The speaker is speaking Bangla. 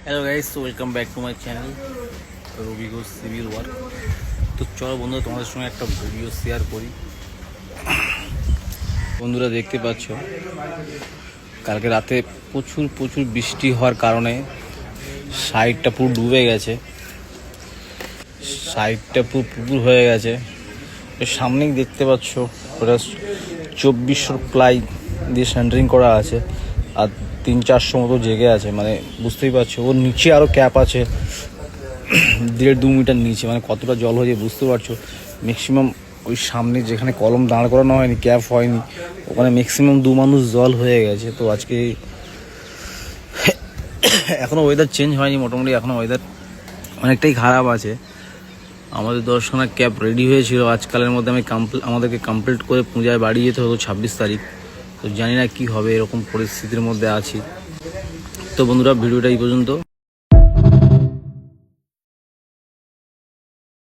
Hello guys, welcome back to my channel Rabi Ghosh civil work. তো চলো বন্ধুরা, তোমাদের সঙ্গে একটা ভিডিও শেয়ার করি। বন্ধুরা দেখতে পাচ্ছ, কালকে রাতে প্রচুর বৃষ্টি হওয়ার কারণে সাইডটা পুরো ডুবে গেছে, সাইডটা পুরো পুকুর হয়ে গেছে। সামনেই দেখতে পাচ্ছ ওটা 2400 প্লাই দিয়ে সেন্টারিং করা আছে, আর 300-400 মতো জেগে আছে। মানে বুঝতেই পারছো, ওর নিচে আরও ক্যাপ আছে 1.5-2 মিটার নিচে। মানে কতটা জল হয়েছে বুঝতে পারছো। ম্যাক্সিমাম ওই সামনে যেখানে কলম দাঁড় করানো হয়নি, ক্যাপ হয়নি, ওখানে ম্যাক্সিমাম 2 মানুষ জল হয়ে গেছে। তো আজকে এখনও ওয়েদার চেঞ্জ হয়নি, মোটামুটি এখনও ওয়েদার অনেকটাই খারাপ আছে। আমাদের 10খানা ক্যাব রেডি হয়েছিল আজকালের মধ্যে। আমাদেরকে কমপ্লিট করে পূজায় বাড়ি যেতে হতো 26 তারিখ। তো জানি না কি হবে, এরকম পরিস্থিতির মধ্যে আছি। তো বন্ধুরা, ভিডিওটা এই পর্যন্ত।